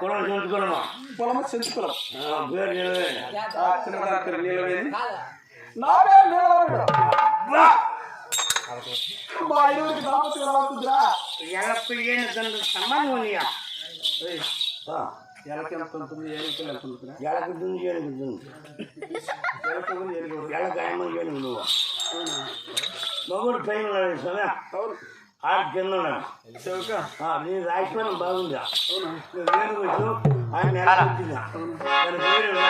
పొలం చెంచుకులమా పొలమ చెంచుకులం పేరు చిన్నపడారు పేరు నీలవేణి నా పేరు నీలవేణి మా ఐదుగురికి దాపత్తి కలవుతుందిరా సంబంధం ఉందియా ఎలకి ఎంత ఉంటుంది ఏనుగుకి ఎంత ఉంటుంది ఎలకుతుంది ఏనుగుతుంది ఎలకాయమని ఏనుగు నువ్వు మగుడు పైన సమయం ఆడు కింద ఉన్నాడు నేను రాజకీయం బాగుందా ఏనుగు వచ్చు ఆయన నెల వచ్చిందా దాని పేరు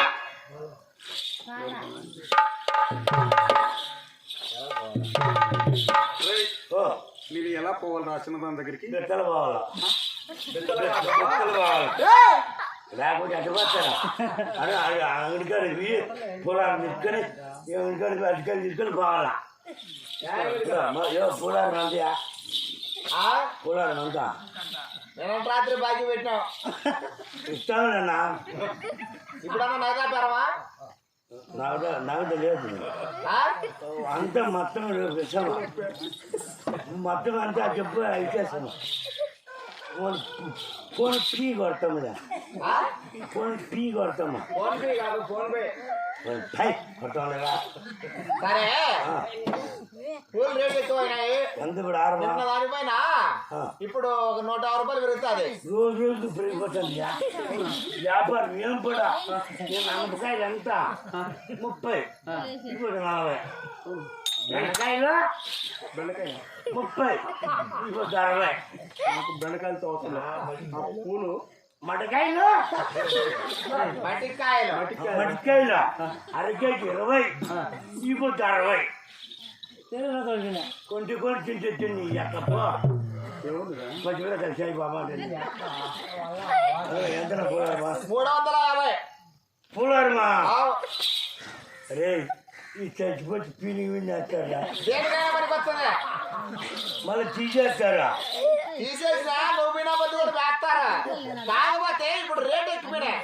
మీరు ఎలా పోవాలి రా చిన్నదాని దగ్గరికి బెత్తలు పోవాలా లేకపోతే అటు పోతారా అదే అంగడికాడికి పొలాలు తీసుకొని అంగడికాడికి అటుకాయలు తీసుకొని పోవాలా పొలాలు అంతయా పొలాలు అంతా నేను రాత్రి బాకీ పెట్టినావు ఇస్తాను నాన్న ఇప్పుడన్నా నగదాపారవా నగదు లేదు అంతా మొత్తం విషయం మొత్తం అంతా చెప్పు ఇచ్చేస్తాను ఫోన్ పీ కొడతాము ఫోన్ పీ కొడతాము ఫోన్ పే కాదు ఫోన్ పే కొడతాం లేదా సరే పూలు రేట్ ఎక్కువైనాయి ఎంత ఇప్పుడు 6 దానిపైన ఇప్పుడు ఒక 150 రూపాయలు పెరుగుతుంది రోజు రోజుకు పెరిగిపోతుంది వ్యాపారం ఏం కూడా నేను అమ్మకాయలు ఎంత 30 ఇప్పుడు 40 బెండకాయలు బెండకాయ 30 ఇప్పుడు 60 నాకు బెండకాయలతో అవసరం పూలు మటకాయలు మటికాయలు అరకేజీ 20 ఇప్పుడు 60 కొంచెం కొంచెం తింటుంది ఎక్కపో పచ్చిమిర కలిసాయి బాబా ఎంత 350 పూలర్మా అరే ఈ చచ్చిపోతే పీలింగ్ వేస్తారా మళ్ళీ తీసేస్తారా తీసేసినా నువ్వు వినా బద్దు కూడా వేస్తారా కాకపోతే ఇప్పుడు రేట్ ఎక్కువైనాయి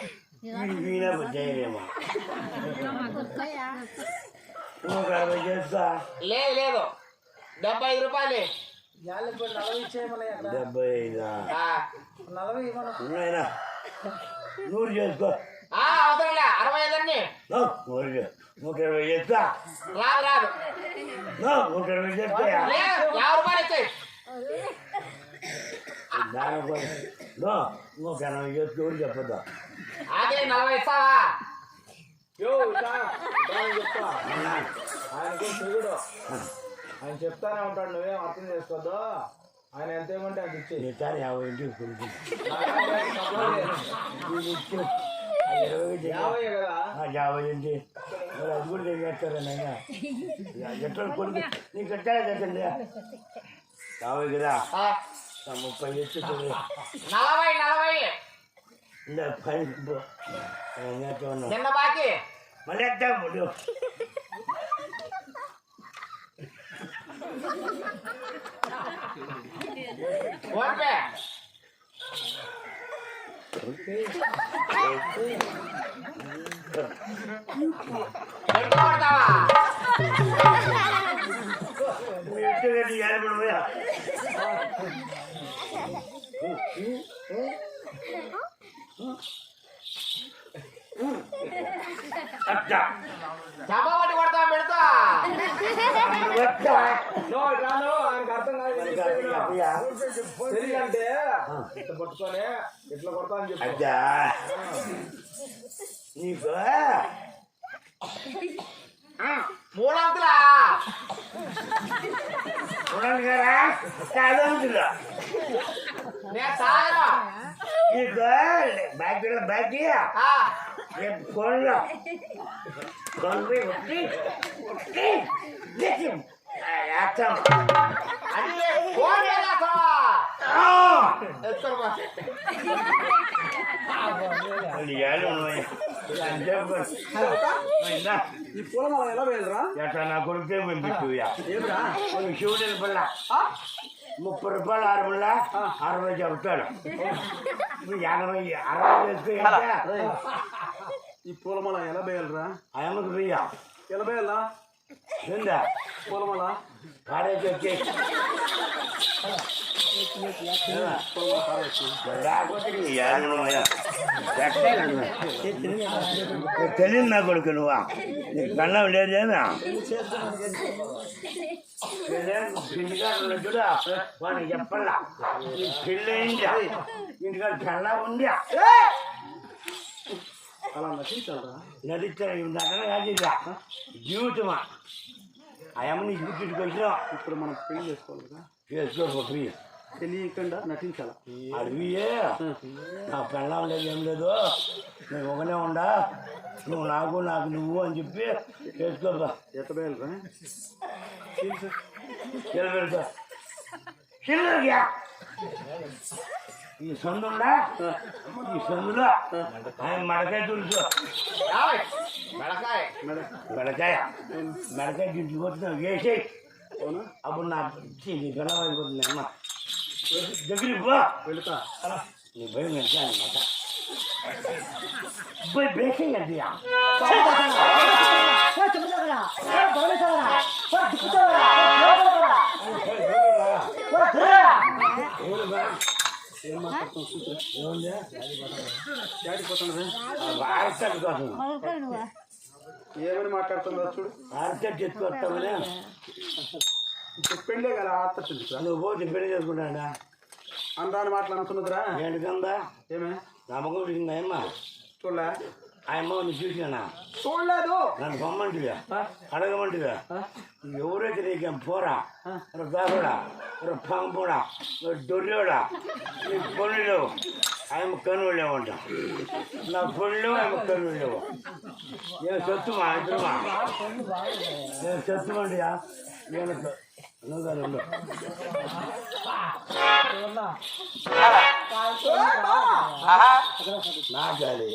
వీణా చేయలేమా 160 చేస్తా లేదు 75 రూపాయలు 75 ఉన్నాయినా 100 చేసుకో అవసరంలే 65 అన్ని 120 చేస్తా రాదు 120 చేస్తా 50 రూపాయలు ఇచ్చాయి దానిపై 180 చేసుకో చెప్పద్దా ఆఖరి 40 ఇస్తావా చెప్తా ఆయనకి చెయ్యడు ఆయన చెప్తానే ఉంటాడు నువ్వేం అర్థం చేసుకోవద్దు ఆయన ఎంత ఏమంటే అది ఇచ్చే 50 ఇంటికి కొడుకు 50 కదా 50 ఇంటి మరి అది కూడా చేస్తారా నైనా ఎట్లా కొడుకు నీకు ఎట్లా చేస్తండి 50 కదా 30 తెచ్చుతుంది 40 ఇంకా 10 చిన్న బాకీ మళ్ళీ ఎత్తాం ఫోన్ పే పెట్టుకోడతావా చప్పబట్టి కొడతా పెడతా ఆయనకు అర్థం కాదు తెలియంటే ఇట్లా పట్టుకొని ఇట్లా కొడతా అని చెప్పి నీకు 3 అంతులా చూడండి కదా కాదంతులా నేను తాగను నీకు బాకీ రేపు కొనలో కొనుక్కి వచ్చి వేస్తాం అన్ని ఫోన్ ఈ పూల ఎలా వేయరా ఎట్లా నా కొడుకే పంపించుయా శివుడి పిల్ల 30 రూపాయలు 6 ముళ్ళ 60 చెబుతాడు 50 60 వేసుకో ఈ పూలమాల ఎలా వేయాలరా ఆయమ్మకు వెయ్య ఎలా వేయాలా ఏందా పూలమాల కారేసి వచ్చి లేకపోతే తెలియదు నా కొడుకు నువ్వా నీకు కన్నం లేదేనా పిండికాడు చూడ వాడికి చెప్పల్లా నీ పెళ్ళి అయిందా ఇంటికాడ కన్నా ఉందా అలా నటించాలరా నటించా జీవితమా అయమ్మ నీకు పుట్టింటికి వచ్చినాం ఇప్పుడు మనం పెళ్లి చేసుకోవాలి కదా చేసుకో తెలియకుండా నటించాలా అడివియే నా పెళ్ళం లేదు ఏం లేదు నేను ఒకనే ఉండా నువ్వు నాకు నువ్వు అని చెప్పి చేసుకోరా ఎట్టబేయాలరా చిల్లరగా ఈ సందుండా ఈ సందులో ఆయన మడకాయ తులుసు మెడకాయ మెడకాయ మెడకాయ ఇంటికి వచ్చిన వేసేయి అవునా అప్పుడు నాకు నీ పిల్లలు అయిపోతుంది అమ్మ దగ్గరికి పో వెళుతా నీ భయం ఎంత అనమాట పోయి బ్రేకింగ్ అది ఏం మాట్లాడుతాం చూసి ఆర్సెట్ కోసం ఏమని మాట్లాడుతుందా చూడు ఆర్సెట్ చెప్పుకొస్తామని పెళ్ళే కదా ఆడుతుంది నువ్వు పోతే పెళ్లి చేసుకుంటాడా అందాన్ని మాట్లాడుతున్నదిరా ఏంటికందా ఏమే నమ్మకం చూసిందా అమ్మ చూడలే ఆయమ్మ నువ్వు చూసినా చూడలేదు నన్ను పొమ్మంటివా అడగమంటివా ఎవరైతే నీకేం పోరా దారుడా పంపుడా దొర్రోడా నీ పొన్నులు ఆయమ్మ కనులేవంట నా పొన్నులు ఆయమ్మ కనులేవు నేను చెప్తుమా ఇద్దరుమా నేను చెప్తుమండియా నేను నువ్వు కానీ ఉండు నా గాలి